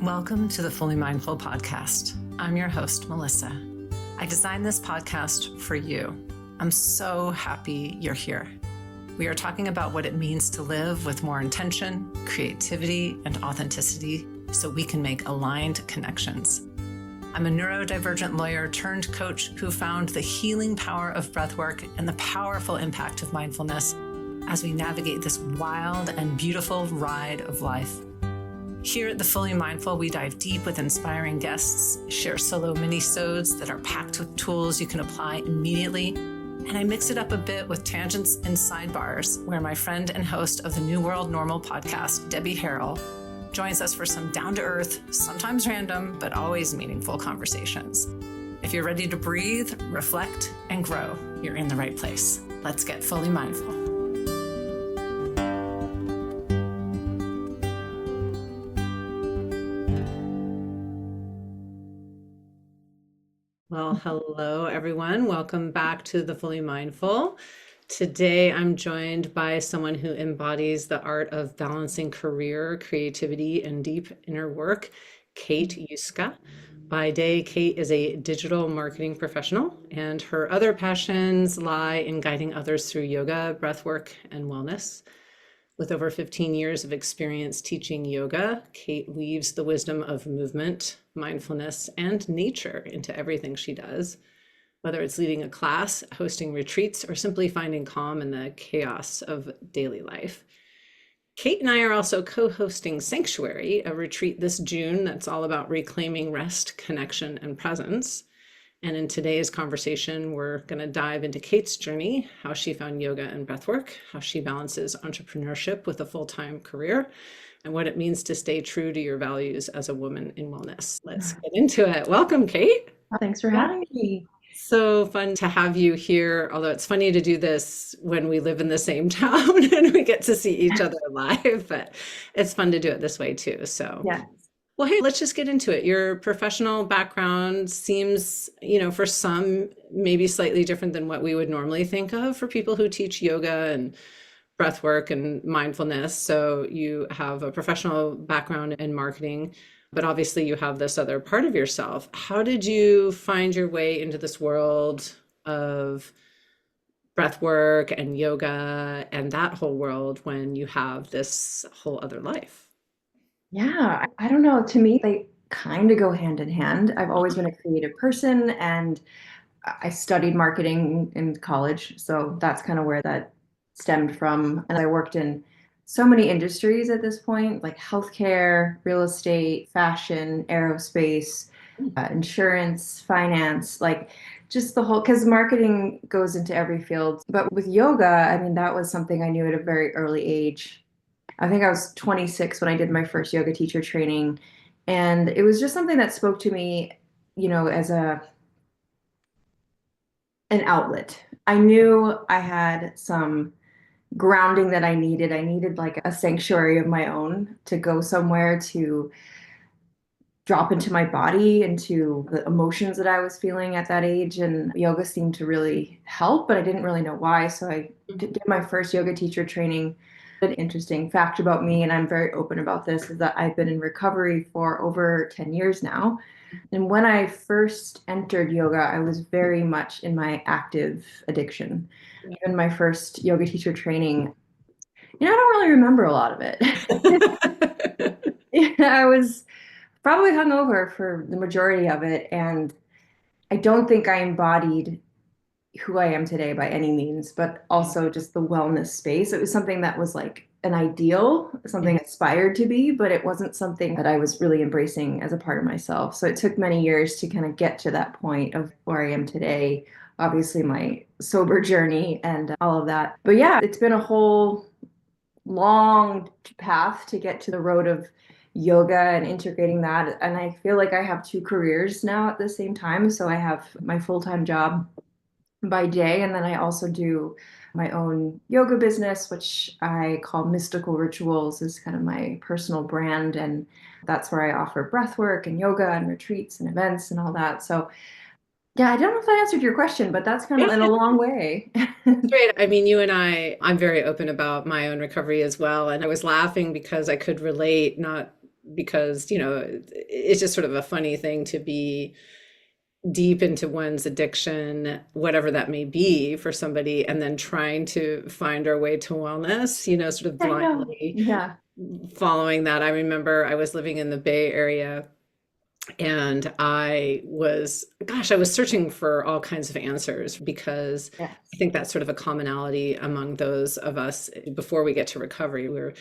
Welcome to the Fully Mindful podcast. I'm your host, Melissa. I designed this podcast for you. I'm so happy you're here. We are talking about what it means to live with more intention, creativity, and authenticity so we can make aligned connections. I'm a neurodivergent lawyer turned coach who found the healing power of breathwork and the powerful impact of mindfulness as we navigate this wild and beautiful ride of life. Here at The Fully Mindful, we dive deep with inspiring guests, share solo mini-sodes that are packed with tools you can apply immediately, and I mix it up a bit with tangents and sidebars where my friend and host of the New World Normal podcast, Debbie Harrell, joins us for some down-to-earth, sometimes random, but always meaningful conversations. If you're ready to breathe, reflect, and grow, you're in the right place. Let's get fully mindful. Well, hello, everyone. Welcome back to The Fully Mindful. Today, I'm joined by someone who embodies the art of balancing career, creativity, and deep inner work, Kate Youska. By day, Kate is a digital marketing professional, and her other passions lie in guiding others through yoga, breathwork, and wellness. With over 15 years of experience teaching yoga, Kate weaves the wisdom of movement, mindfulness, and nature into everything she does, whether it's leading a class, hosting retreats, or simply finding calm in the chaos of daily life. Kate and I are also co-hosting Sanctuary, a retreat this June that's all about reclaiming rest, connection, and presence. And in today's conversation, we're going to dive into Kate's journey, how she found yoga and breathwork, how she balances entrepreneurship with a full-time career, and what it means to stay true to your values as a woman in wellness. Let's get into it. Welcome, Kate. Thanks for having me. So fun to have you here, although it's funny to do this when we live in the same town and we get to see each other live, but it's fun to do it this way too. So Yeah. Well, hey, let's just get into it. Your professional background seems, for some, maybe slightly different than what we would normally think of for people who teach yoga and breathwork and mindfulness. So you have a professional background in marketing, but obviously you have this other part of yourself. How did you find your way into this world of breathwork and yoga and that whole world when you have this whole other life? Yeah, I don't know. To me, they kind of go hand in hand. I've always been a creative person and I studied marketing in college. So that's kind of where that stemmed from. And I worked in so many industries at this point, like healthcare, real estate, fashion, aerospace, insurance, finance, like just the whole, because marketing goes into every field. But with yoga, I mean, that was something I knew at a very early age. I think I was 26 when I did my first yoga teacher training. And it was just something that spoke to me, as an outlet. I knew I had some grounding that I needed. I needed like a sanctuary of my own to go somewhere to drop into my body, into the emotions that I was feeling at that age. And yoga seemed to really help, but I didn't really know why. So I did my first yoga teacher training. An interesting fact about me, and I'm very open about this, is that I've been in recovery for over 10 years now. And when I first entered yoga, I was very much in my active addiction. Even my first yoga teacher training, I don't really remember a lot of it. I was probably hungover for the majority of it, and I don't think I embodied who I am today by any means, but also just the wellness space. It was something that was like an ideal, something I aspired to be, but it wasn't something that I was really embracing as a part of myself. So it took many years to kind of get to that point of where I am today. Obviously, my sober journey and all of that. But yeah, it's been a whole long path to get to the road of yoga and integrating that. And I feel like I have two careers now at the same time. So I have my full-time job by day, and then I also do my own yoga business, which I call Mystical Rituals, is kind of my personal brand. And that's where I offer breath work and yoga and retreats and events and all that. So yeah, I don't know if I answered your question, but that's kind of in a long way. Great. I mean, you and I'm very open about my own recovery as well. And I was laughing because I could relate, not because, it's just sort of a funny thing to be deep into one's addiction, whatever that may be for somebody, and then trying to find our way to wellness, sort of I know. blindly Yeah. following that. I remember I was living in the Bay Area and I was searching for all kinds of answers because I Yes. think that's sort of a commonality among those of us before we get to recovery. We're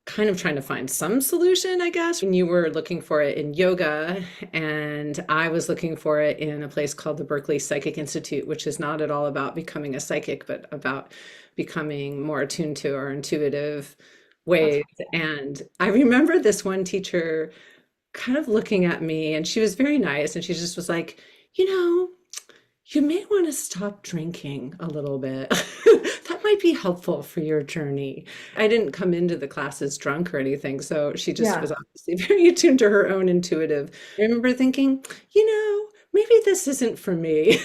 kind of trying to find some solution, I guess. When you were looking for it in yoga, and I was looking for it in a place called the Berkeley Psychic Institute, which is not at all about becoming a psychic, but about becoming more attuned to our intuitive That's ways. And I remember this one teacher kind of looking at me, and she was very nice, and she just was like, you know, you may want to stop drinking a little bit. That might be helpful for your journey. I didn't come into the classes drunk or anything, so she just was yeah. obviously very attuned to her own intuitive. I remember thinking, maybe this isn't for me.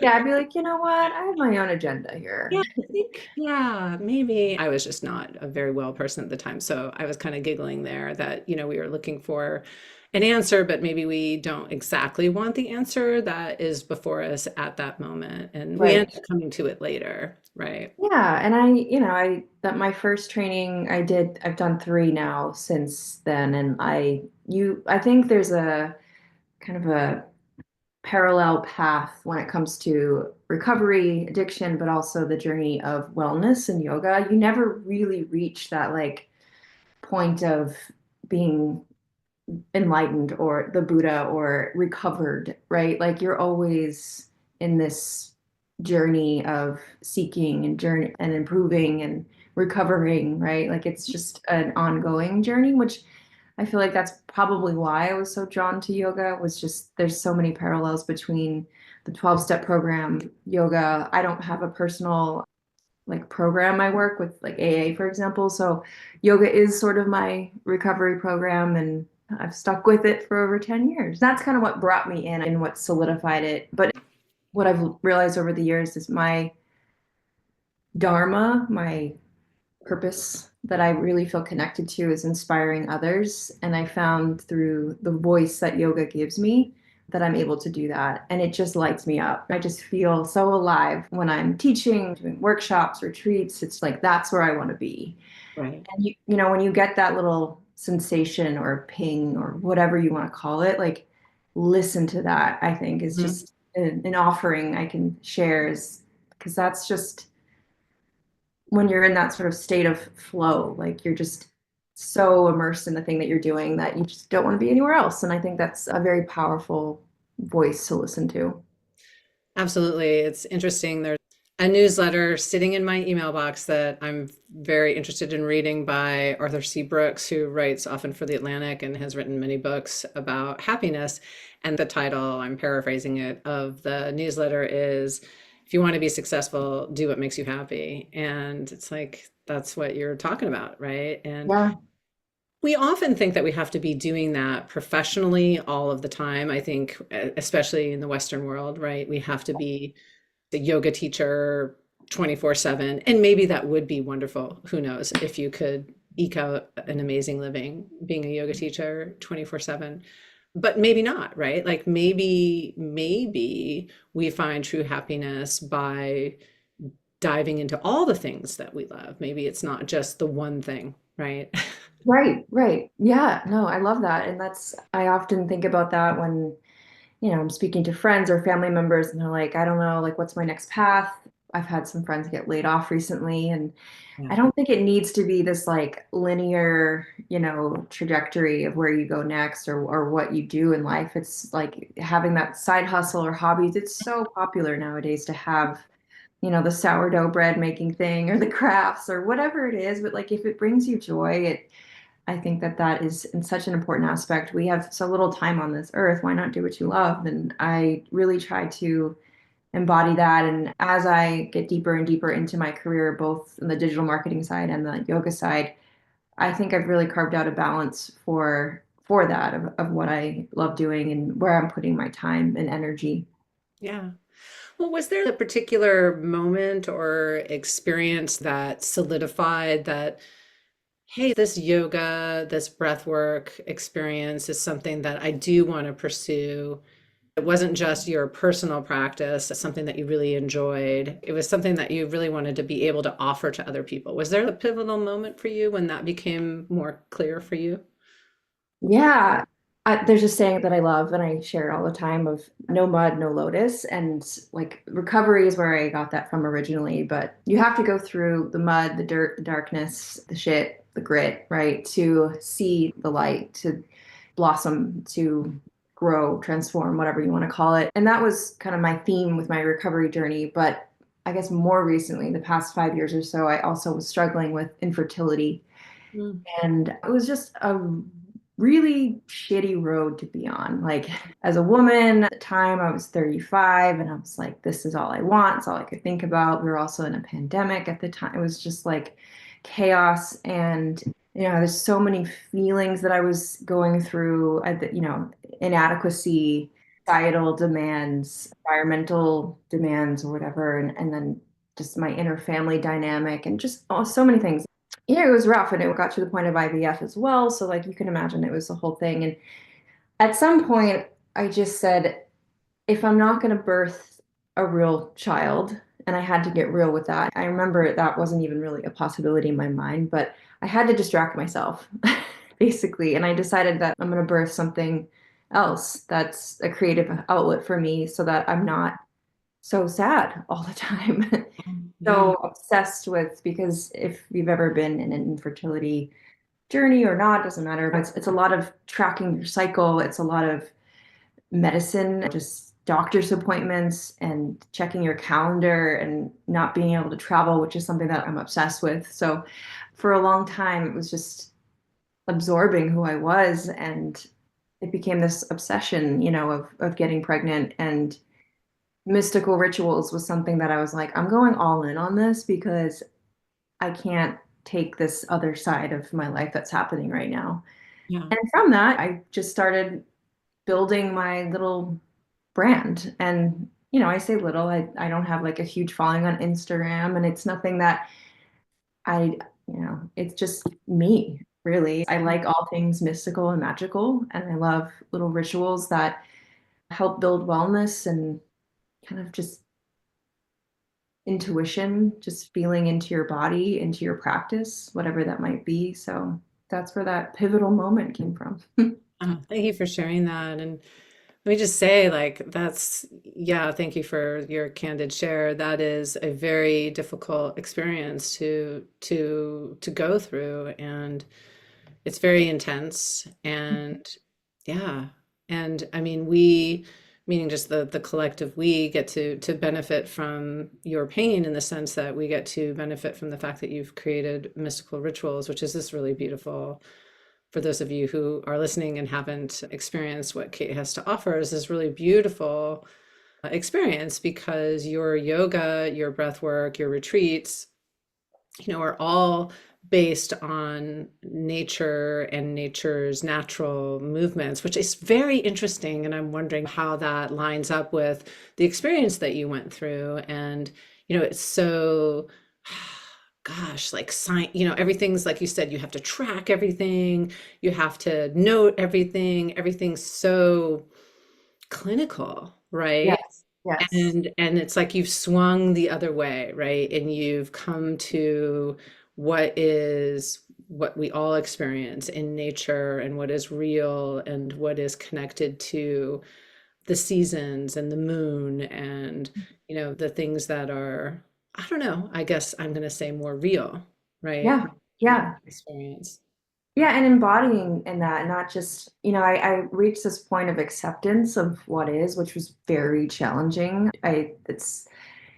Yeah, I'd be like, you know what? I have my own agenda Yeah, here. I think, yeah, maybe I was just not a very well person at the time. So I was kind of giggling there that, we were looking for an answer, but maybe we don't exactly want the answer that is before us at that moment. And we end Right. up coming to it later, right? Yeah, and that my first training I've done three now since then, and I think there's a kind of a parallel path when it comes to recovery, addiction, but also the journey of wellness and yoga. You never really reach that like point of being enlightened or the Buddha or recovered, right? Like you're always in this journey of seeking and journey and improving and recovering, right? Like it's just an ongoing journey, which I feel like that's probably why I was so drawn to yoga was just there's so many parallels between the 12-step program, yoga. I don't have a personal like program I work with like AA, for example. So yoga is sort of my recovery program and I've stuck with it for over 10 years. That's kind of what brought me in and what solidified it. But what I've realized over the years is my dharma, my purpose that I really feel connected to is inspiring others. And I found through the voice that yoga gives me that I'm able to do that. And it just lights me up. I just feel so alive when I'm teaching, doing workshops, retreats. It's like that's where I want to be. Right. And when you get that little sensation or ping or whatever you want to call it, like listen to that, I think is Mhm. just an offering I can share is because that's just when you're in that sort of state of flow, like you're just so immersed in the thing that you're doing that you just don't want to be anywhere else. And I think that's a very powerful voice to listen to. Absolutely. It's interesting. There's a newsletter sitting in my email box that I'm very interested in reading by Arthur C. Brooks, who writes often for The Atlantic and has written many books about happiness. And the title, I'm paraphrasing it, of the newsletter is If You Want to Be Successful, Do What Makes You Happy. And it's like, that's what you're talking about, right? And Yeah, we often think that we have to be doing that professionally all of the time. I think, especially in the Western world, right? We have to be a yoga teacher 24/7. And maybe that would be wonderful. Who knows if you could eke out an amazing living being a yoga teacher 24/7. But maybe not, right? Like maybe we find true happiness by diving into all the things that we love. Maybe it's not just the one thing, right? right, right. Yeah, no, I love that. And I often think about that when, I'm speaking to friends or family members and they're like, I don't know, like, what's my next path? I've had some friends get laid off recently, and I Yeah. don't think it needs to be this like linear, trajectory of where you go next or what you do in life. It's like having that side hustle or hobbies. It's so popular nowadays to have, the sourdough bread making thing or the crafts or whatever it is. But like if it brings you joy, I think that is in such an important aspect. We have so little time on this earth. Why not do what you love? And I really try to embody that. And as I get deeper and deeper into my career, both in the digital marketing side and the yoga side, I think I've really carved out a balance for that of what I love doing and where I'm putting my time and energy. Yeah. Well, was there a particular moment or experience that solidified that hey, this yoga, this breath work experience is something that I do want to pursue. It wasn't just your personal practice, it's something that you really enjoyed. It was something that you really wanted to be able to offer to other people. Was there a pivotal moment for you when that became more clear for you? Yeah, there's a saying that I love and I share it all the time of no mud, no lotus. And like recovery is where I got that from originally. But you have to go through the mud, the dirt, the darkness, the shit, the grit, right? To see the light, to blossom, to grow, transform, whatever you want to call it. And that was kind of my theme with my recovery journey. But I guess more recently, the past 5 years or so, I also was struggling with infertility. Mm. And it was just a really shitty road to be on. Like, as a woman at the time, I was 35 and I was like, this is all I want. It's all I could think about. We were also in a pandemic at the time. It was just like chaos. And, there's so many feelings that I was going through, inadequacy, societal demands, environmental demands, or whatever. And then just my inner family dynamic and just so many things. Yeah, it was rough and it got to the point of IVF as well. So like you can imagine it was the whole thing. And at some point I just said, if I'm not going to birth a real child, and I had to get real with that. I remember that wasn't even really a possibility in my mind, but I had to distract myself basically. And I decided that I'm going to birth something else that's a creative outlet for me so that I'm not so sad all the time. Yeah. So obsessed with, because if you've ever been in an infertility journey or not, doesn't matter, but it's a lot of tracking your cycle. It's a lot of medicine, just doctor's appointments and checking your calendar and not being able to travel, which is something that I'm obsessed with. So for a long time, it was just absorbing who I was. And it became this obsession, of getting pregnant. And mystical rituals was something that I was like, I'm going all in on this because I can't take this other side of my life that's happening right now. Yeah. And from that, I just started building my little brand. And, I say little, I don't have like a huge following on Instagram, and it's nothing that I, it's just me, really. I like all things mystical and magical, and I love little rituals that help build wellness and kind of just intuition, just feeling into your body, into your practice, whatever that might be. So that's where that pivotal moment came from. Thank you for sharing that. And let me just say, like, yeah, thank you for your candid share. That is a very difficult experience to go through, and it's very intense. And yeah, and I mean, meaning just the collective, we get to benefit from your pain in the sense that we get to benefit from the fact that you've created mystical rituals, which is this really beautiful, for those of you who are listening and haven't experienced what Kate has to offer, is this really beautiful experience, because your yoga, your breath work, your retreats, are all based on nature and nature's natural movements, which is very interesting. And I'm wondering how that lines up with the experience that you went through. And, it's so, gosh, like science, everything's like you said, you have to track everything, you have to note everything, everything's so clinical, right? Yes, yes. And it's like you've swung the other way, right? And you've come to what we all experience in nature, and what is real, and what is connected to the seasons and the moon, and the things that are, I don't know, I guess I'm going to say more real, right? Yeah, In yeah. experience. Yeah, and embodying in that, not just, I reached this point of acceptance of what is, which was very challenging. It's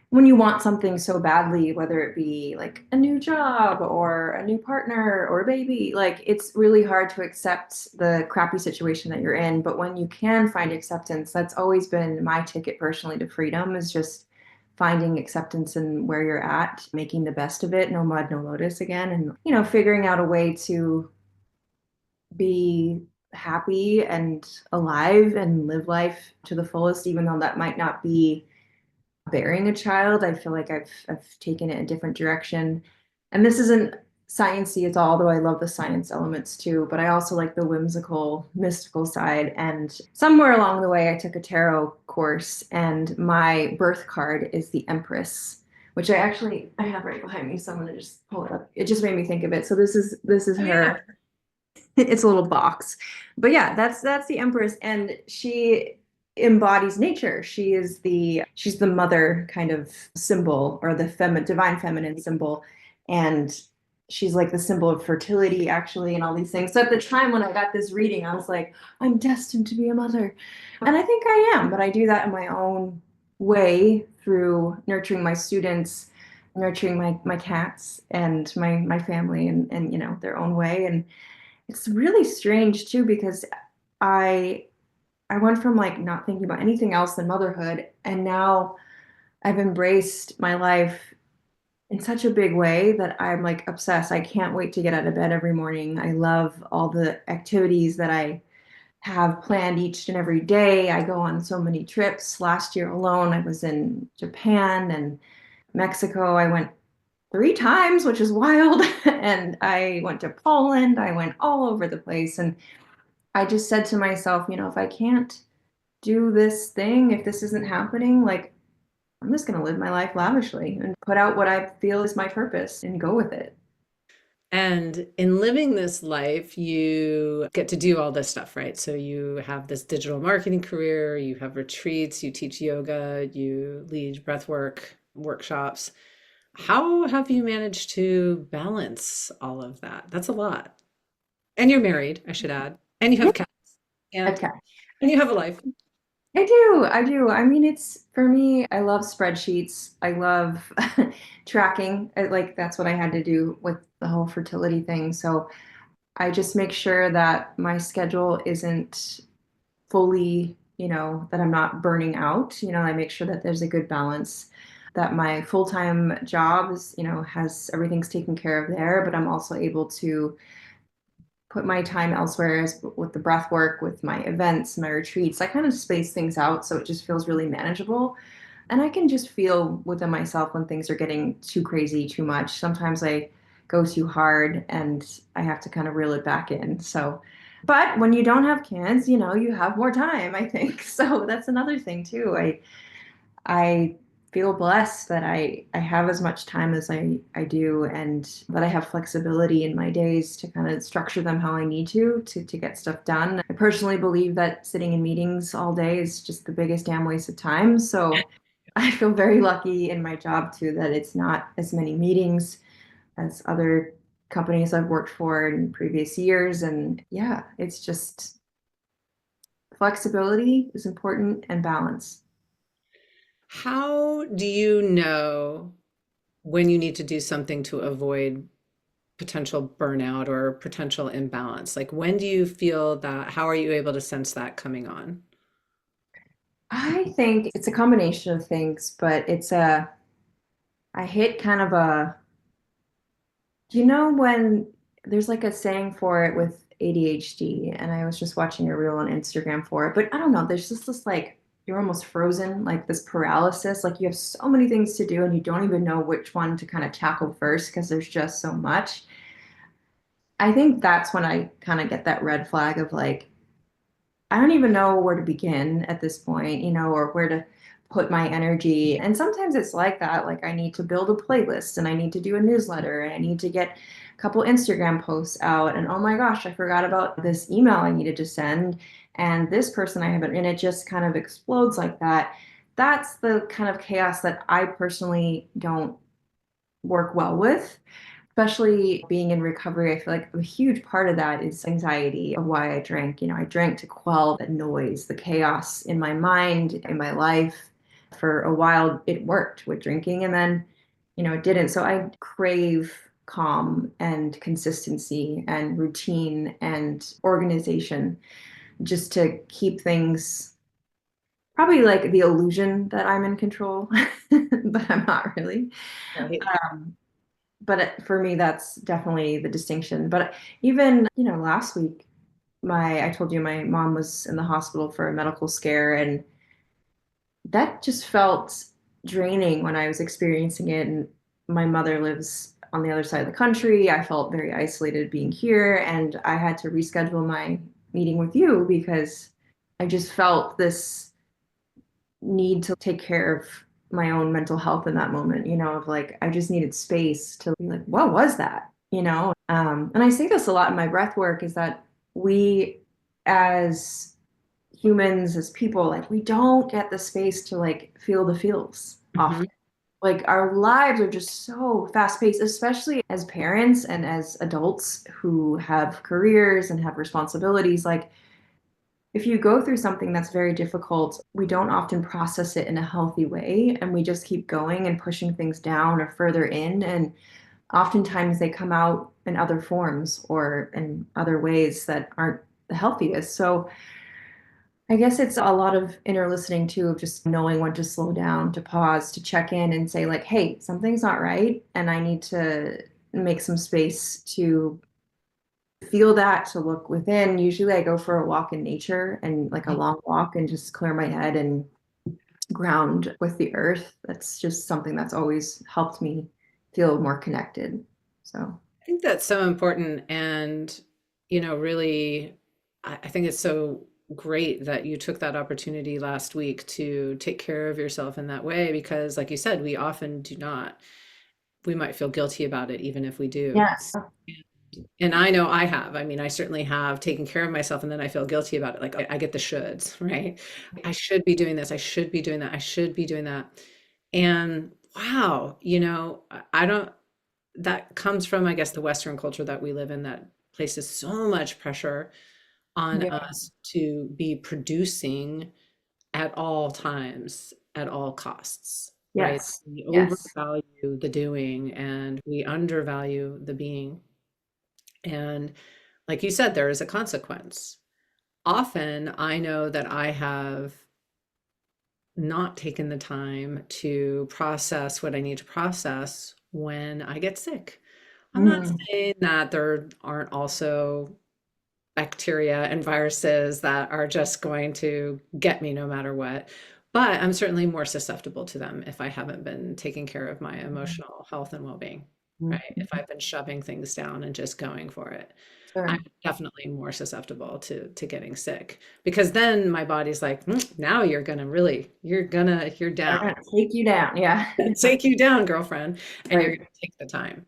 when you want something so badly, whether it be like a new job or a new partner or a baby, like it's really hard to accept the crappy situation that you're in. But when you can find acceptance, that's always been my ticket personally to freedom, is just finding acceptance in where you're at, making the best of it, no mud, no lotus again, and, figuring out a way to be happy and alive and live life to the fullest, even though that might not be bearing a child. I feel like I've taken it a different direction. And this isn't sciencey as all, although I love the science elements too, but I also like the whimsical, mystical side. And somewhere along the way, I took a tarot course, and my birth card is the Empress, which I have right behind me, so I'm gonna just pull it up. It just made me think of it. So this is Oh yeah. her. It's a little box. But yeah, that's the Empress, and she embodies nature. She's the mother kind of symbol, or the divine feminine symbol. And she's like the symbol of fertility actually, and all these things. So at the time when I got this reading, I was like, I'm destined to be a mother. And I think I am, but I do that in my own way through nurturing my students, nurturing my cats and my family, and their own way. And it's really strange too, because I I went from like not thinking about anything else than motherhood, and now I've embraced my life in such a big way that I'm like obsessed. I can't wait to get out of bed every morning. I love all the activities that I have planned each and every day. I go on so many trips. Last year alone, I was in Japan and Mexico. I went 3 times, which is wild. And I went to Poland. I went all over the place. And I just said to myself, if I can't do this thing, if this isn't happening, like I'm just going to live my life lavishly and put out what I feel is my purpose and go with it. And in living this life, you get to do all this stuff, right? So you have this digital marketing career, you have retreats, you teach yoga, you lead breathwork workshops. How have you managed to balance all of that? That's a lot. And you're married, I should add. And you Yeah. have cats. And Okay. and you have a life. I do. I do. I mean, it's for me, I love spreadsheets. I love tracking. Like that's what I had to do with the whole fertility thing. So I just make sure that my schedule isn't fully, that I'm not burning out. I make sure that there's a good balance, that my full-time job is, has everything's taken care of there, but I'm also able to put my time elsewhere as with the breath work, with my events, my retreats. I kind of space things out so it just feels really manageable. And I can just feel within myself when things are getting too crazy, too much. Sometimes I go too hard and I have to kind of reel it back in. So, but when you don't have kids, you have more time, I think. So that's another thing too. I feel blessed that I have as much time as I do, and that I have flexibility in my days to kind of structure them how I need to get stuff done. I personally believe that sitting in meetings all day is just the biggest damn waste of time. So I feel very lucky in my job too that it's not as many meetings as other companies I've worked for in previous years. And yeah, it's just flexibility is important, and balance. How do you know when you need to do something to avoid potential burnout or potential imbalance? Like, when do you feel that? How are you able to sense that coming on? I think it's a combination of things, but I hit kind of when there's like a saying for it with ADHD, and I was just watching a reel on Instagram for it, but I don't know, there's just this like, you're almost frozen, like this paralysis, like you have so many things to do and you don't even know which one to kind of tackle first because there's just so much. I think that's when I kind of get that red flag of like, I don't even know where to begin at this point, or where to put my energy. And sometimes it's like that. Like I need to build a playlist, and I need to do a newsletter, and I need to get a couple Instagram posts out. And oh my gosh, I forgot about this email I needed to send. And this person I haven't, and it just kind of explodes like that. That's the kind of chaos that I personally don't work well with, especially being in recovery. I feel like a huge part of that is anxiety of why I drank. I drank to quell the noise, the chaos in my mind, in my life. For a while, it worked with drinking, and then, it didn't. So I crave calm and consistency and routine and organization just to keep things probably like the illusion that I'm in control, but I'm not really. Right. Um, but for me, that's definitely the distinction. But even, last week, I told you my mom was in the hospital for a medical scare, and that just felt draining when I was experiencing it. And my mother lives on the other side of the country. I felt very isolated being here, and I had to reschedule my meeting with you because I just felt this need to take care of my own mental health in that moment, of like, I just needed space to be like, what was that? And I say this a lot in my breath work is that we, as humans, as people, like, we don't get the space to like feel the feels Hmm. often. Like, our lives are just so fast paced, especially as parents and as adults who have careers and have responsibilities. Like, if you go through something that's very difficult, we don't often process it in a healthy way, and we just keep going and pushing things down or further in. And oftentimes they come out in other forms or in other ways that aren't the healthiest. So I guess it's a lot of inner listening too, of just knowing when to slow down, to pause, to check in and say, like, hey, something's not right, and I need to make some space to feel that, to look within. Usually I go for a walk in nature and like a long walk and just clear my head and ground with the earth. That's just something that's always helped me feel more connected. So, I think that's so important. And, really, I think it's so great that you took that opportunity last week to take care of yourself in that way, because, like you said, we often do not. We might feel guilty about it, even if we do. yes. And I know I have. I mean, I certainly have taken care of myself, and then I feel guilty about it. Like I get the shoulds, right? I should be doing this. I should be doing that. I should be doing that. And wow, I don't, that comes from, I guess, the Western culture that we live in that places so much pressure on Yeah. us to be producing at all times, at all costs, right? Yes. We Yes. overvalue the doing and we undervalue the being. And like you said, there is a consequence. Often I know that I have not taken the time to process what I need to process when I get sick. I'm not Mm. saying that there aren't also bacteria and viruses that are just going to get me no matter what, but I'm certainly more susceptible to them if I haven't been taking care of my emotional health and well-being, right? If I've been shoving things down and just going for it. I'm Sure. definitely more susceptible to getting sick, because then my body's like, now you're They're down. gonna take you down. Yeah. Take you down, girlfriend, and you're Right. gonna take the time.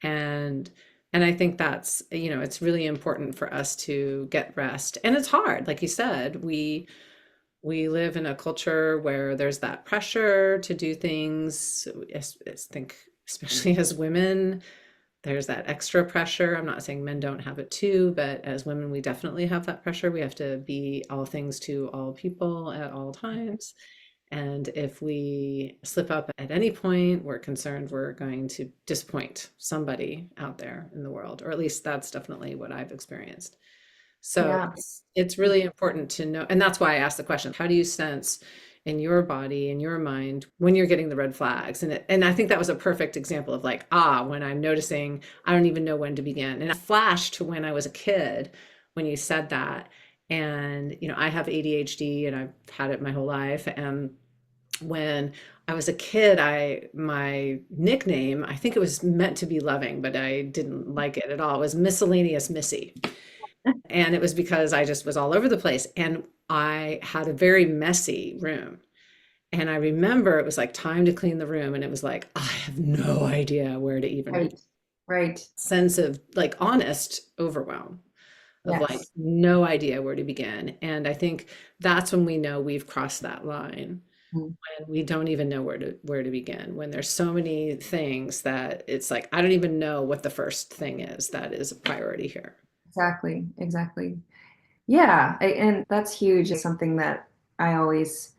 And and I think that's, it's really important for us to get rest. And it's hard. Like you said, we live in a culture where there's that pressure to do things. I think especially as women, there's that extra pressure. I'm not saying men don't have it too, but as women, we definitely have that pressure. We have to be all things to all people at all times. And if we slip up at any point, we're concerned we're going to disappoint somebody out there in the world, or at least that's definitely what I've experienced. So Yeah. it's really important to know, and that's why I asked the question, how do you sense in your body, in your mind, when you're getting the red flags? And I think that was a perfect example of like, when I'm noticing, I don't even know when to begin. And I flashed to when I was a kid when you said that. And, I have ADHD and I've had it my whole life. And when I was a kid, my nickname, I think it was meant to be loving, but I didn't like it at all. It was Miscellaneous Missy. And it was because I just was all over the place. And I had a very messy room. And I remember it was like time to clean the room. And it was like, I have no idea where to even begin. Right. Right. Sense of like honest overwhelm, of like Yes. no idea where to begin. And I think that's when we know we've crossed that line, Mm. when we don't even know where to begin, when there's so many things that it's like I don't even know what the first thing is that is a priority here. Exactly. Exactly. Yeah, and that's huge. It's something that I always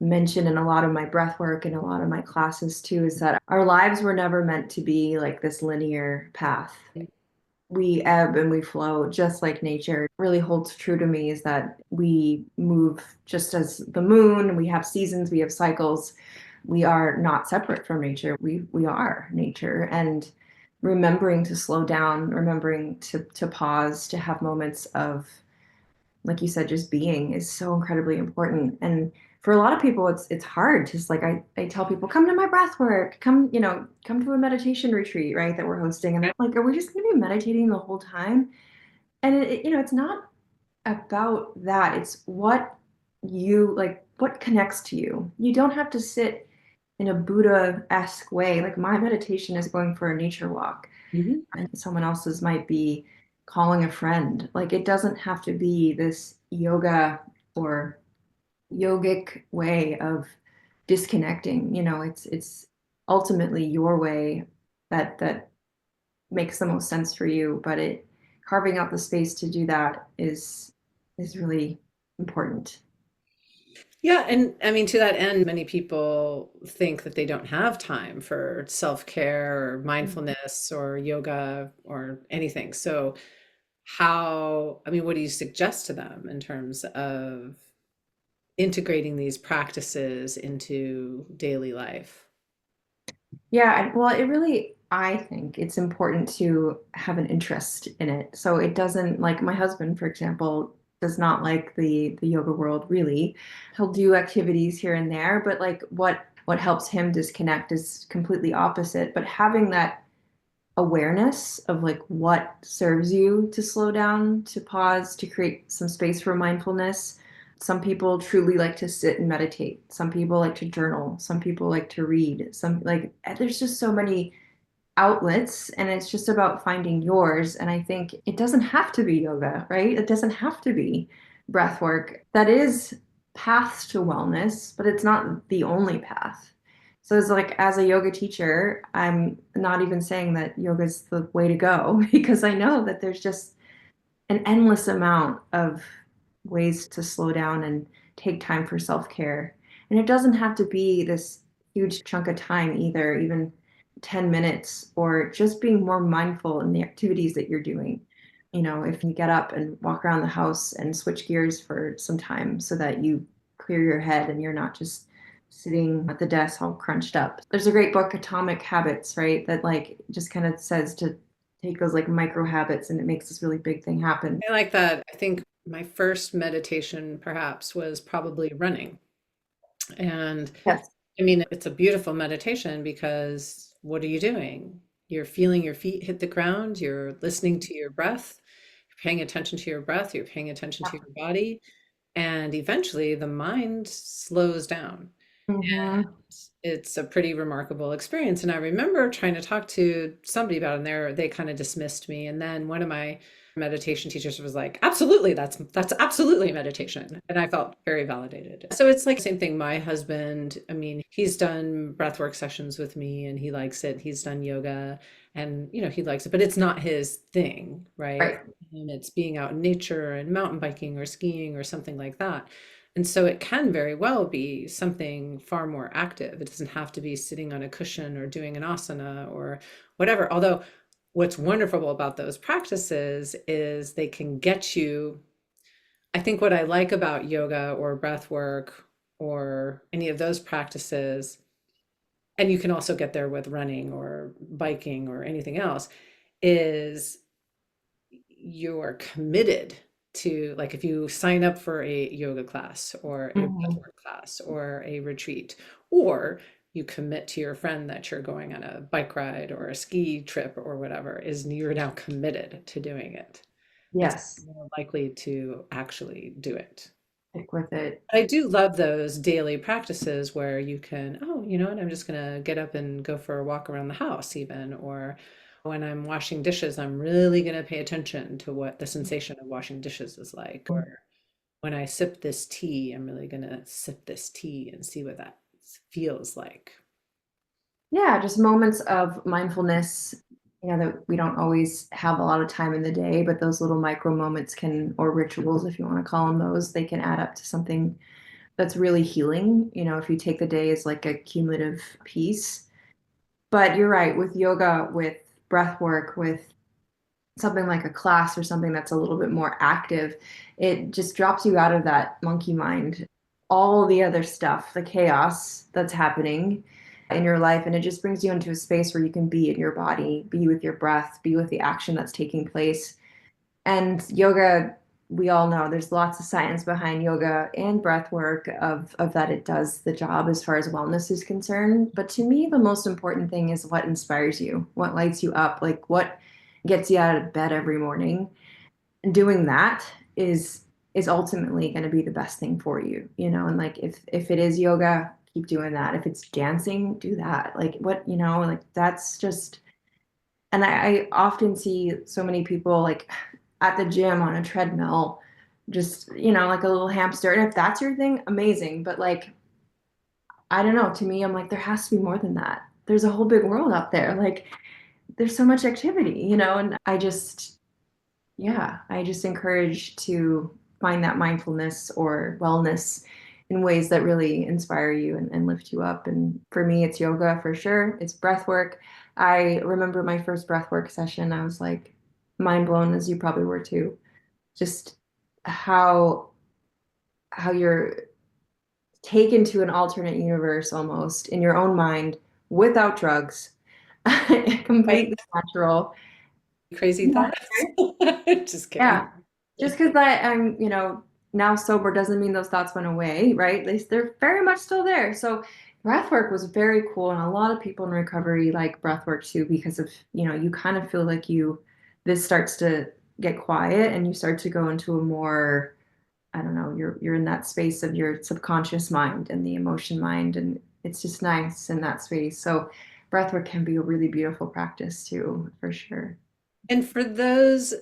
mention in a lot of my breath work and a lot of my classes too, is that our lives were never meant to be like this linear path. We ebb and we flow just like nature. It really holds true to me is that we move just as the moon. We have seasons, we have cycles. We are not separate from nature. We are nature. And remembering to slow down, remembering to pause, to have moments of, like you said, just being is so incredibly important. And for a lot of people, it's hard. Just like I tell people, come to my breath work, come to a meditation retreat, right, that we're hosting. And they're like, are we just going to be meditating the whole time? And it's not about that. It's what you like, what connects to you. You don't have to sit in a Buddha-esque way. Like my meditation is going for a nature walk, Mhm. and someone else's might be calling a friend. Like it doesn't have to be this yoga or yogic way of disconnecting. It's ultimately your way that makes the most sense for you, but it carving out the space to do that is really important. Yeah, and I mean, to that end, many people think that they don't have time for self-care or mindfulness or yoga or anything. So, I mean, what do you suggest to them in terms of integrating these practices into daily life? Yeah, well, I think it's important to have an interest in it. So it doesn't like my husband, for example, does not like the yoga world really. He'll do activities here and there, but like what helps him disconnect is completely opposite. But having that awareness of like what serves you to slow down, to pause, to create some space for mindfulness. Some people truly like to sit and meditate. Some people like to journal. Some people like to read. There's just so many outlets, and it's just about finding yours. And I think it doesn't have to be yoga, right? It doesn't have to be breath work. That is paths to wellness, but it's not the only path. So it's like as a yoga teacher, I'm not even saying that yoga is the way to go because I know that there's just an endless amount of ways to slow down and take time for self-care. And it doesn't have to be this huge chunk of time either, even 10 minutes, or just being more mindful in the activities that you're doing. If you get up and walk around the house and switch gears for some time so that you clear your head and you're not just sitting at the desk all crunched up. There's a great book, Atomic Habits, right? That like just kind of says to take those like micro habits and it makes this really big thing happen. I like that. I think my first meditation perhaps was probably running. And Yes. I mean, it's a beautiful meditation because what are you doing? You're feeling your feet hit the ground, you're listening to your breath, you're paying attention to your breath, you're paying attention to your body, and eventually the mind slows down. Hmm. It's a pretty remarkable experience. And I remember trying to talk to somebody about it, and they kind of dismissed me. And then one of my meditation teachers was like, absolutely, that's absolutely meditation. And I felt very validated. So it's like the same thing. My husband, I mean, he's done breathwork sessions with me and he likes it. He's done yoga and he likes it, but it's not his thing, right? Right. And it's being out in nature and mountain biking or skiing or something like that. And so it can very well be something far more active. It doesn't have to be sitting on a cushion or doing an asana or whatever. Although, what's wonderful about those practices is they can get you. I think what I like about yoga or breath work or any of those practices, and you can also get there with running or biking or anything else, is you're committed to, like, if you sign up for a yoga class or a Hmm. breathwork class or a retreat, or you commit to your friend that you're going on a bike ride or a ski trip or whatever, is you're now committed to doing it. And so Yes. you're more likely to actually do it. Stick with it. I do love those daily practices where you can, oh, you know what, I'm just gonna get up and go for a walk around the house even, or when I'm washing dishes, I'm really gonna pay attention to what the sensation of washing dishes is like. Or when I sip this tea, I'm really gonna sip this tea and see what that feels like. Yeah, just moments of mindfulness, that we don't always have a lot of time in the day, but those little micro moments can, or rituals, if you want to call them those, they can add up to something that's really healing, if you take the day as like a cumulative piece. But you're right, with yoga, with breath work, with something like a class or something that's a little bit more active, it just drops you out of that monkey mind, all the other stuff, the chaos that's happening in your life. And it just brings you into a space where you can be in your body, be with your breath, be with the action that's taking place. And yoga we all know there's lots of science behind yoga and breath work of that it does the job as far as wellness is concerned. But to me, the most important thing is what inspires you, what lights you up, like what gets you out of bed every morning. And doing that is ultimately going to be the best thing for you, you know. And like if it is yoga, keep doing that. If it's dancing, do that. Like what, you know, like that's just, and I often see so many people like at the gym on a treadmill, just, you know, like a little hamster. And if that's your thing, amazing. But like, I don't know, to me, I'm like, there has to be more than that. There's a whole big world out there. Like, there's so much activity, you know, and yeah, I just encourage to find that mindfulness or wellness in ways that really inspire you and lift you up. And for me, it's yoga for sure. It's breath work. I remember my first breath work session. I was like mind blown, as you probably were too. Just how you're taken to an alternate universe almost in your own mind without drugs, Right? completely natural. Crazy Yeah. thoughts. Just Yeah. kidding. Just because I'm, you know, now sober doesn't mean those thoughts went away, right? They're very much still there. So breath work was very cool. And a lot of people in recovery like breath work too, because of, you know, you kind of feel like this starts to get quiet and you start to go into a more, I don't know, you're in that space of your subconscious mind and the emotion mind. And it's just nice in that space. So breath work can be a really beautiful practice too, for sure. And for those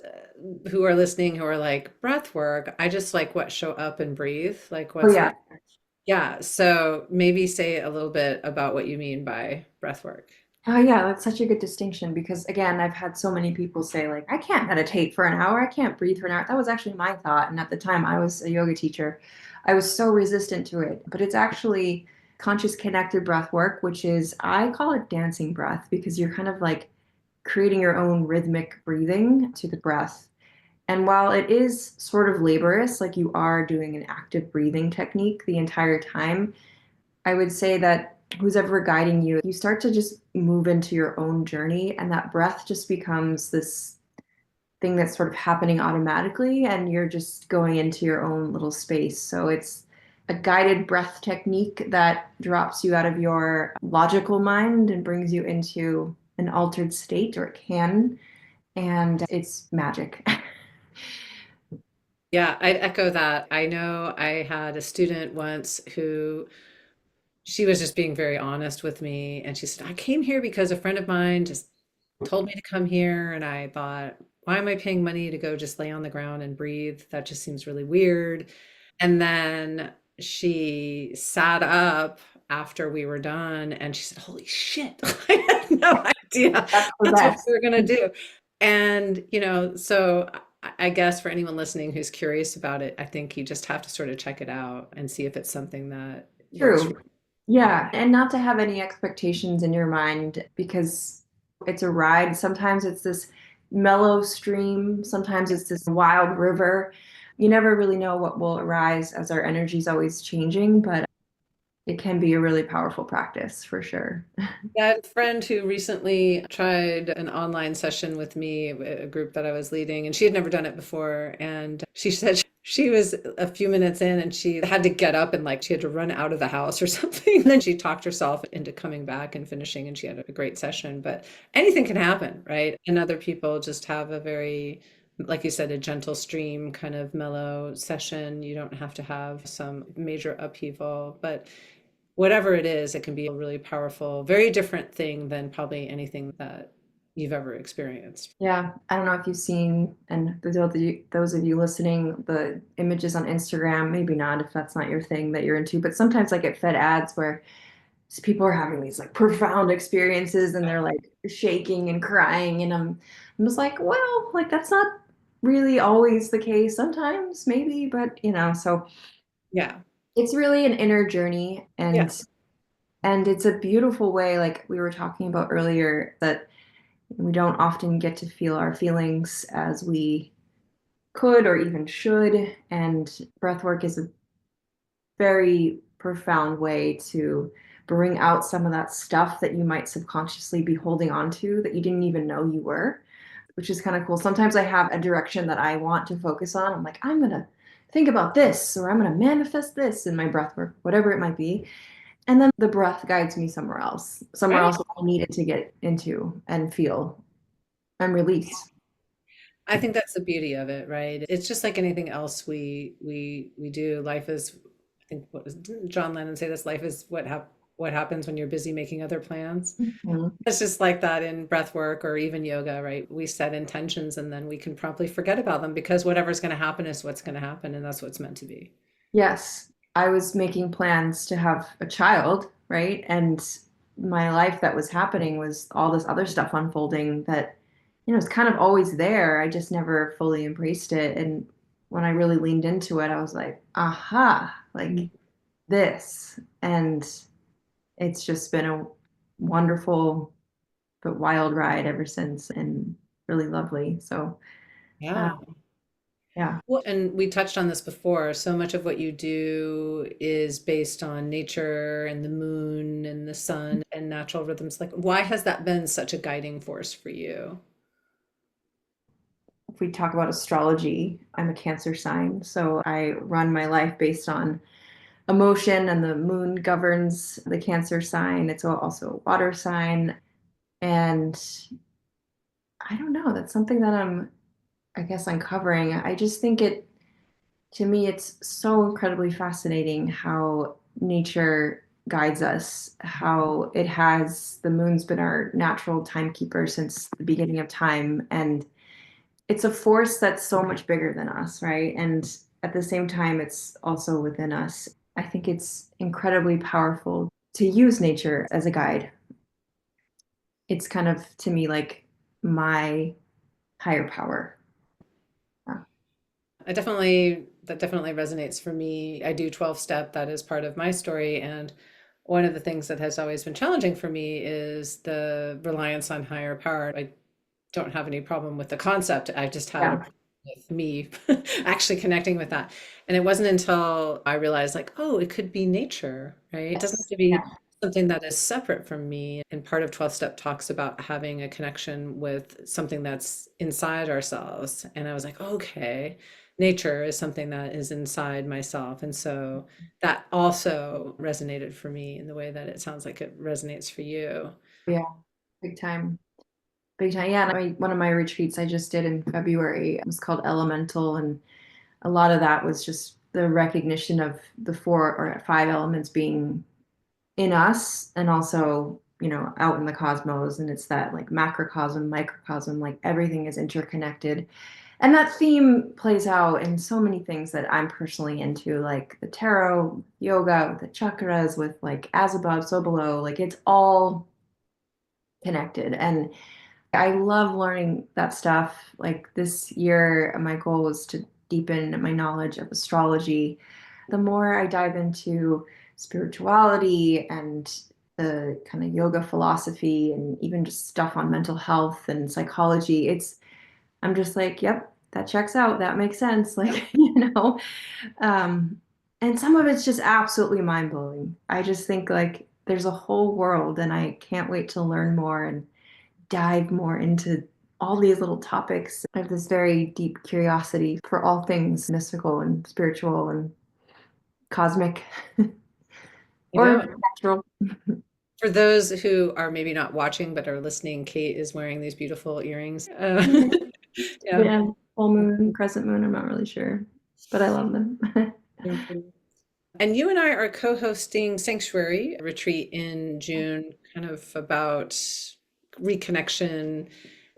who are listening who are like, breath work, I just like what, show up and breathe. Like, Oh what's yeah. the, yeah. So maybe say a little bit about what you mean by breath work. Oh yeah, that's such a good distinction because again, I've had so many people say like, I can't meditate for an hour, I can't breathe for an hour. That was actually my thought, and at the time I was a yoga teacher. I was so resistant to it, but it's actually conscious connected breath work, which is I call it dancing breath because you're kind of like creating your own rhythmic breathing to the breath. And while it is sort of laborious, like you are doing an active breathing technique the entire time, I would say that who's ever guiding you, you start to just move into your own journey, and that breath just becomes this thing that's sort of happening automatically, and you're just going into your own little space. So it's a guided breath technique that drops you out of your logical mind and brings you into an altered state, or it can, and it's magic. Yeah, I echo that. I know I had a student once who she was just being very honest with me. And she said, I came here because a friend of mine just told me to come here. And I thought, why am I paying money to go just lay on the ground and breathe? That just seems really weird. And then she sat up after we were done and she said, holy shit, I had no idea That's the that's what best. we were going to do. And, so I guess for anyone listening who's curious about it, I think you just have to sort of check it out and see if it's something that works for True. Yeah, and not to have any expectations in your mind because it's a ride. Sometimes it's this mellow stream, sometimes it's this wild river. You never really know what will arise as our energy is always changing, but it can be a really powerful practice for sure. that friend who recently tried an online session with me, a group that I was leading, and she had never done it before. And she said she was a few minutes in and she had to get up and like she had to run out of the house or something. And then she talked herself into coming back and finishing, and she had a great session. But anything can happen, right? And other people just have a very, like you said, a gentle stream kind of mellow session. You don't have to have some major upheaval, but whatever it is, it can be a really powerful, very different thing than probably anything that you've ever experienced. Yeah, I don't know if you've seen, and those of you listening, the images on Instagram, maybe not if that's not your thing that you're into, but sometimes I get fed ads where people are having these like profound experiences and they're like shaking and crying, and I'm just like, well, like that's not really always the case. Sometimes maybe, but you know, so Yeah. it's really an inner journey, Yeah. and it's a beautiful way, like we were talking about earlier, that we don't often get to feel our feelings as we could or even should. And breath work is a very profound way to bring out some of that stuff that you might subconsciously be holding on to that you didn't even know you were. which is kind of cool. Sometimes I have a direction that I want to focus on. I'm like, I'm gonna think about this, or I'm gonna manifest this in my breath work, whatever it might be. And then the breath guides me somewhere Right. else that I needed to get into and feel and release. I think that's the beauty of it, right? It's just like anything else we do. Life is, I think, what was didn't John Lennon say this? Life is what happens when you're busy making other plans. Mhm. It's just like that in breath work or even yoga, right? We set intentions and then we can promptly forget about them because whatever's going to happen is what's going to happen, and that's what's meant to be. Yes, I was making plans to have a child, right? And my life that was happening was all this other stuff unfolding that, it's kind of always there. I just never fully embraced it. And when I really leaned into it, I was like, aha, like this. And it's just been a wonderful but wild ride ever since and really lovely. So, uh, Yeah. yeah. Well, and we touched on this before. So much of what you do is based on nature and the moon and the sun and natural rhythms. Like, why has that been such a guiding force for you? If we talk about astrology, I'm a Cancer sign. So I run my life based on emotion, and the moon governs the Cancer sign. It's also a water sign. And I don't know, that's something that I guess, uncovering. I just think to me, it's so incredibly fascinating how nature guides us, how the moon's been our natural timekeeper since the beginning of time. And it's a force that's so much bigger than us, right? And at the same time, it's also within us. I think it's incredibly powerful to use nature as a guide. It's kind of, to me, like my higher power. Yeah. That definitely resonates for me. I do 12 step, that is part of my story. And one of the things that has always been challenging for me is the reliance on higher power. I don't have any problem with the concept. I just had a Yeah. problem with me actually connecting with that. And it wasn't until I realized, like, oh, it could be nature, right? It doesn't have Yes. to be something that is separate from me. And part of 12 step talks about having a connection with something that's inside ourselves. And I was like, okay, nature is something that is inside myself. And so that also resonated for me in the way that it sounds like it resonates for you. Yeah. Big time. Big time. Yeah. And one of my retreats I just did in February, it was called Elemental. And a lot of that was just the recognition of the four or five elements being in us and also, out in the cosmos. And it's that like macrocosm, microcosm, like everything is interconnected. And that theme plays out in so many things that I'm personally into, like the tarot, yoga, with the chakras, with like as above, so below. Like it's all connected. And I love learning that stuff. Like this year, my goal was to deepen my knowledge of astrology. The more I dive into spirituality and the kind of yoga philosophy and even just stuff on mental health and psychology, I'm just like, yep, that checks out. That makes sense. Like, um, and some of it's just absolutely mind blowing. I just think like there's a whole world and I can't wait to learn more and dive more into all these little topics. I have this very deep curiosity for all things mystical and spiritual and cosmic You or know, natural. for those who are maybe not watching but are listening, Kate is wearing these beautiful earrings. Yeah. Yeah, full moon, crescent moon, I'm not really sure, but I love them. And you and I are co-hosting Sanctuary a retreat in June, kind of about reconnection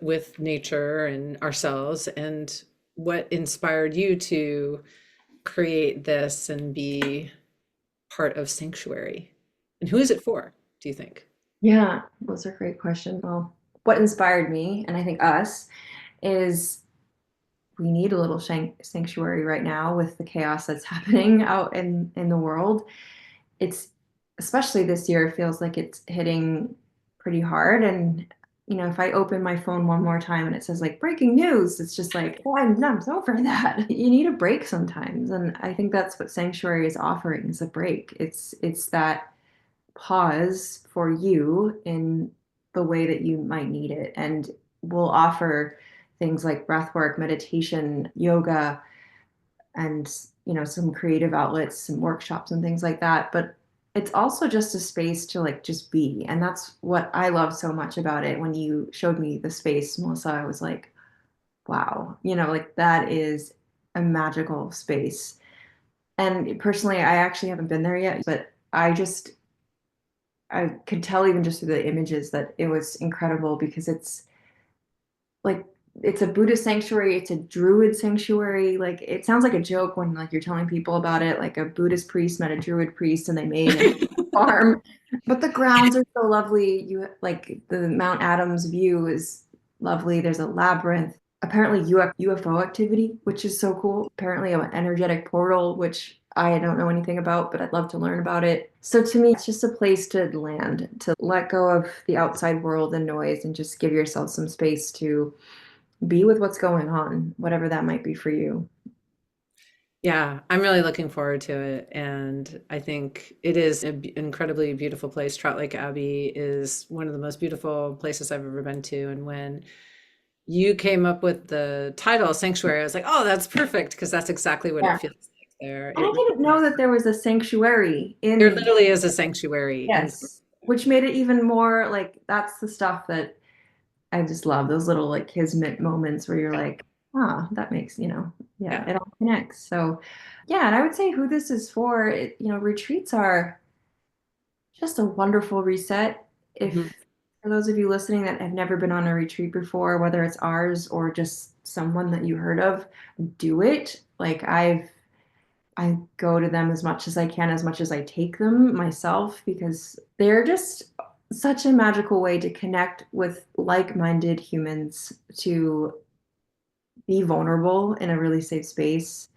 with nature and ourselves, and what inspired you to create this and be part of Sanctuary. And who is it for, do you think? Yeah, those are great questions. Well, what inspired me, and I think us, is we need a little sanctuary right now with the chaos that's happening out in the world. It's especially this year, it feels like it's hitting pretty hard. And if I open my phone one more time and it says like breaking news, it's just like, oh, I'm so over that. You need a break sometimes. And I think that's what Sanctuary is offering is a break. It's that pause for you in the way that you might need it. And we'll offer things like breathwork, meditation, yoga, and some creative outlets, some workshops and things like that. But it's also just a space to like just be. And that's what I love so much about it. When you showed me the space, Melissa, I was like, wow, like that is a magical space. And personally, I actually haven't been there yet, but I could tell even just through the images that it was incredible because like it's a Buddhist sanctuary, it's a Druid sanctuary. Like it sounds like a joke when like you're telling people about it, like a Buddhist priest met a Druid priest and they made a farm. But the grounds are so lovely. You like the Mount Adams view is lovely. There's a labyrinth. Apparently UFO activity, which is so cool. Apparently an energetic portal, which I don't know anything about, but I'd love to learn about it. So to me, it's just a place to land, to let go of the outside world and noise and just give yourself some space to be with what's going on, whatever that might be for you. Yeah, I'm really looking forward to it. And I think it is an incredibly beautiful place. Trout Lake Abbey is one of the most beautiful places I've ever been to. And when you came up with the title Sanctuary, I was like, oh, that's perfect because that's exactly what it Yeah. feels like there. And I It didn't know that there was a sanctuary there in, literally is a sanctuary in. yes, which made it even more like that's the stuff that I just love, those little like kismet moments where you're Yeah, like, ah, that makes, yeah, yeah. it all connects. So, yeah, and I would say who this is for, retreats are just a wonderful reset. If Mhm. For those of you listening that have never been on a retreat before, whether it's ours or just someone that you heard of, do it. Like I go to them as much as I can, as much as I take them myself, because they're just such a magical way to connect with like-minded humans, to be vulnerable in a really safe space,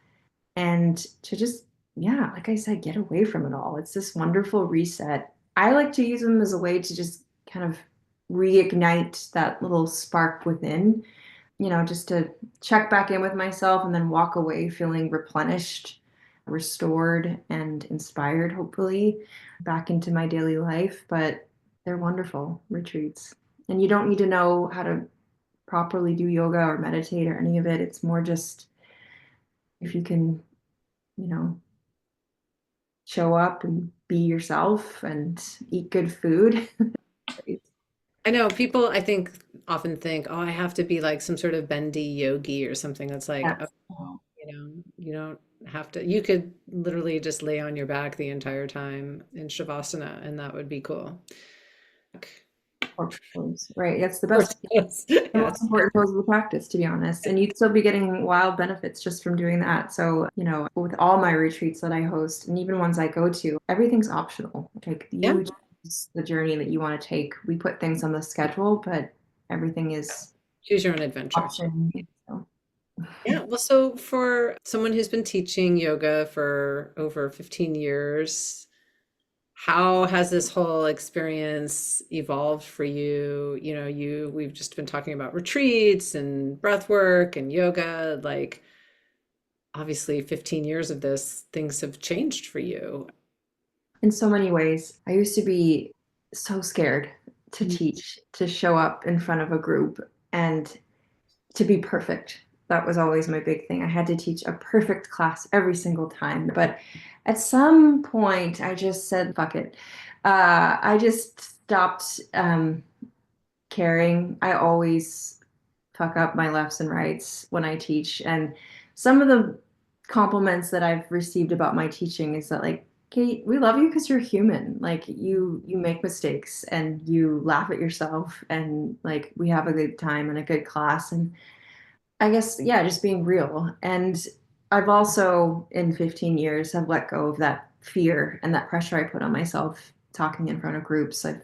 and to just, yeah, like I said, get away from it all. It's this wonderful reset. I like to use them as a way to just kind of reignite that little spark within, just to check back in with myself and then walk away feeling replenished, restored, and inspired, hopefully, back into my daily life. But they're wonderful retreats. And you don't need to know how to properly do yoga or meditate or any of it. It's more just if you can, you know, show up and be yourself and eat good food. I know people, I think, often think, oh, I have to be like some sort of bendy yogi or something. That's like, Yes. you don't have to. You could literally just lay on your back the entire time in Shavasana, and that would be cool. Or pose, right. That's the Or best, toes. the most Yes. important pose of the practice, to be honest. And you'd still be getting wild benefits just from doing that. So, with all my retreats that I host and even ones I go to, everything's optional. Like Yeah. you choose the journey that you want to take. We put things on the schedule, but everything is Choose your own adventure. option. So, Yeah. Well, so for someone who's been teaching yoga for over 15 years, how has this whole experience evolved for you? We've just been talking about retreats and breath work and yoga. Like, obviously, 15 years of this, things have changed for you. in so many ways, I used to be so scared to Mhm. teach, to show up in front of a group and to be perfect. That was always my big thing. I had to teach a perfect class every single time. But at some point, I just said, fuck it. I just stopped caring. I always fuck up my lefts and rights when I teach. And some of the compliments that I've received about my teaching is that, like, Kate, we love you because you're human. Like you make mistakes and you laugh at yourself and like we have a good time and a good class. And I guess, yeah, just being real. And I've also, in 15 years, have let go of that fear and that pressure I put on myself talking in front of groups. I've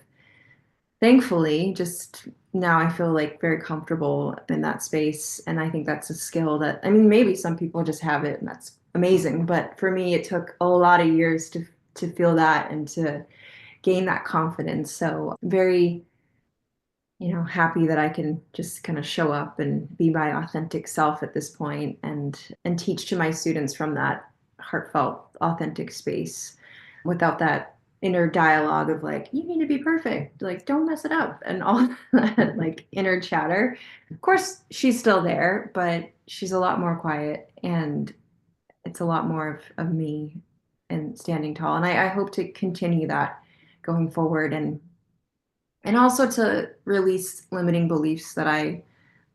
thankfully just now I feel like very comfortable in that space. And I think that's a skill that, I mean, maybe some people just have it and that's amazing. But for me, it took a lot of years to feel that and to gain that confidence. So very happy that I can just kind of show up and be my authentic self at this point and teach to my students from that heartfelt, authentic space without that. inner dialogue of like, you need to be perfect, like don't mess it up, and all that like inner chatter. Of course, she's still there, but she's a lot more quiet, and it's a lot more of me and standing tall. And I hope to continue that going forward, and also to release limiting beliefs that I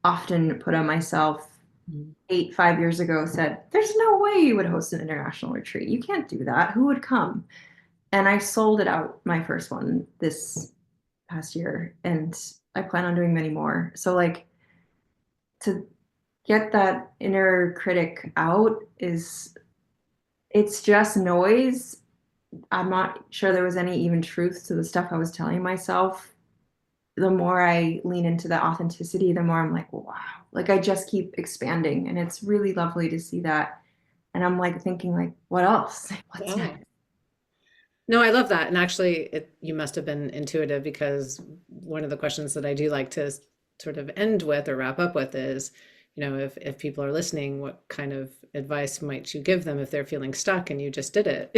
often put on myself. Mm. 5 years ago said, there's no way you would host an international retreat. You can't do that. Who would come? And I sold it out, my first one, this past year, and I plan on doing many more. So like to get that inner critic out is, it's just noise. I'm not sure there was any even truth to the stuff I was telling myself. The more I lean into the authenticity, the more I'm like, wow, like I just keep expanding. And it's really lovely to see that. And I'm like thinking like, what else? What's Wow. next? No, I love that. And actually, you must have been intuitive because one of the questions that I do like to sort of end with or wrap up with is, if people are listening, what kind of advice might you give them if they're feeling stuck and you just did it?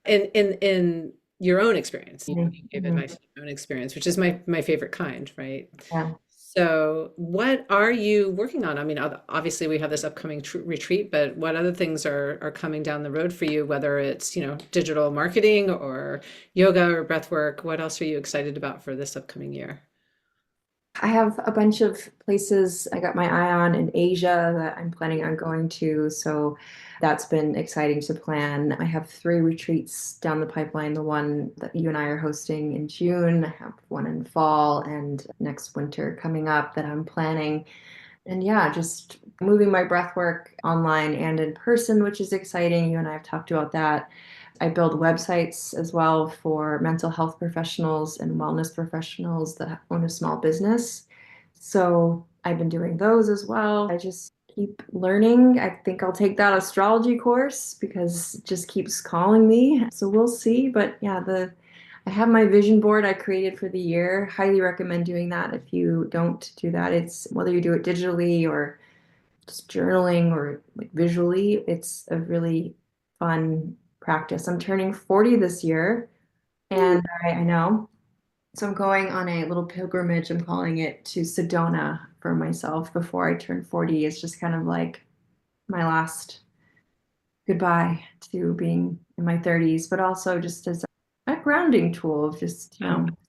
In your own experience, you gave Mhm. advice in your own experience, which is my favorite kind, right? Yeah. So, what are you working on? I mean, obviously we have this upcoming retreat, but what other things are coming down the road for you, whether it's, digital marketing or yoga or breath work? What else are you excited about for this upcoming year? I have a bunch of places I got my eye on in Asia that I'm planning on going to. So that's been exciting to plan. I have 3 retreats down the pipeline. The one that you and I are hosting in June. I have one in fall and next winter coming up that I'm planning. And yeah, just moving my breath work online and in person, which is exciting. You and I have talked about that. I build websites as well for mental health professionals and wellness professionals that own a small business. So I've been doing those as well. I just keep learning. I think I'll take that astrology course because it just keeps calling me. So we'll see. But yeah, I have my vision board I created for the year. Highly recommend doing that if you don't do that. It's whether you do it digitally or just journaling or like visually, it's a really fun practice. I'm turning 40 this year, and I know. So I'm going on a little pilgrimage, I'm calling it, to Sedona for myself before I turn 40. It's just kind of like my last goodbye to being in my 30s, but also just as a grounding tool of just,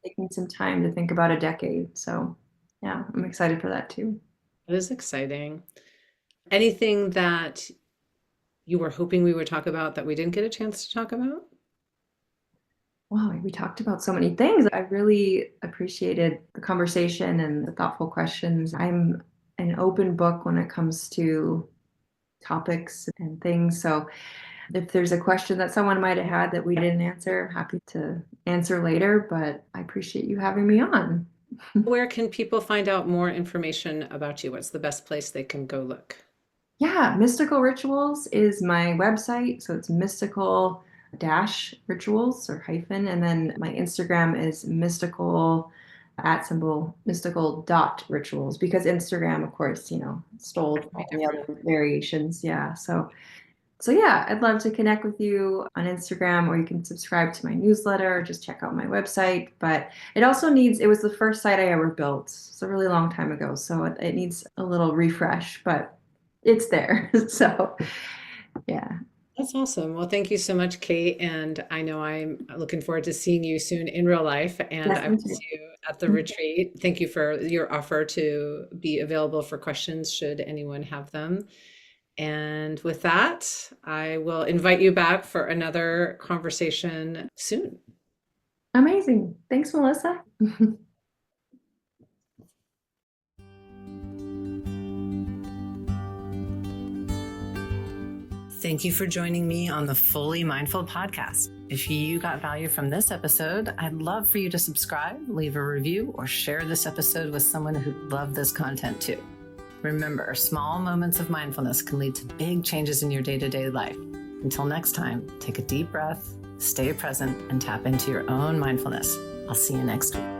taking some time to think about a decade. So yeah, I'm excited for that too. That is exciting. Anything that you were hoping we would talk about that we didn't get a chance to talk about? Wow, we talked about so many things. I really appreciated the conversation and the thoughtful questions. I'm an open book when it comes to topics and things. So if there's a question that someone might have had that we didn't answer, I'm happy to answer later, but I appreciate you having me on. Where can people find out more information about you? What's the best place they can go look? Yeah, Mystical Rituals is my website. So it's mystical dash rituals or hyphen. And then my Instagram is mystical at symbol mystical dot rituals because Instagram, of course, stole Be all the different. other variations. Yeah. So yeah, I'd love to connect with you on Instagram, or you can subscribe to my newsletter or just check out my website. But it was the first site I ever built. It's a really long time ago. So it needs a little refresh, but it's there. So yeah, That's awesome. Well, thank you so much, Kate. And I know I'm looking forward to seeing you soon in real life, and yes, I me will see too. you at the retreat. Thank you for your offer to be available for questions should anyone have them. And with that, I will invite you back for another conversation soon. Amazing. Thanks, Melissa. Thank you for joining me on the Fully Mindful podcast. If you got value from this episode, I'd love for you to subscribe, leave a review, or share this episode with someone who'd love this content too. Remember, small moments of mindfulness can lead to big changes in your day-to-day life. Until next time, take a deep breath, stay present, and tap into your own mindfulness. I'll see you next week.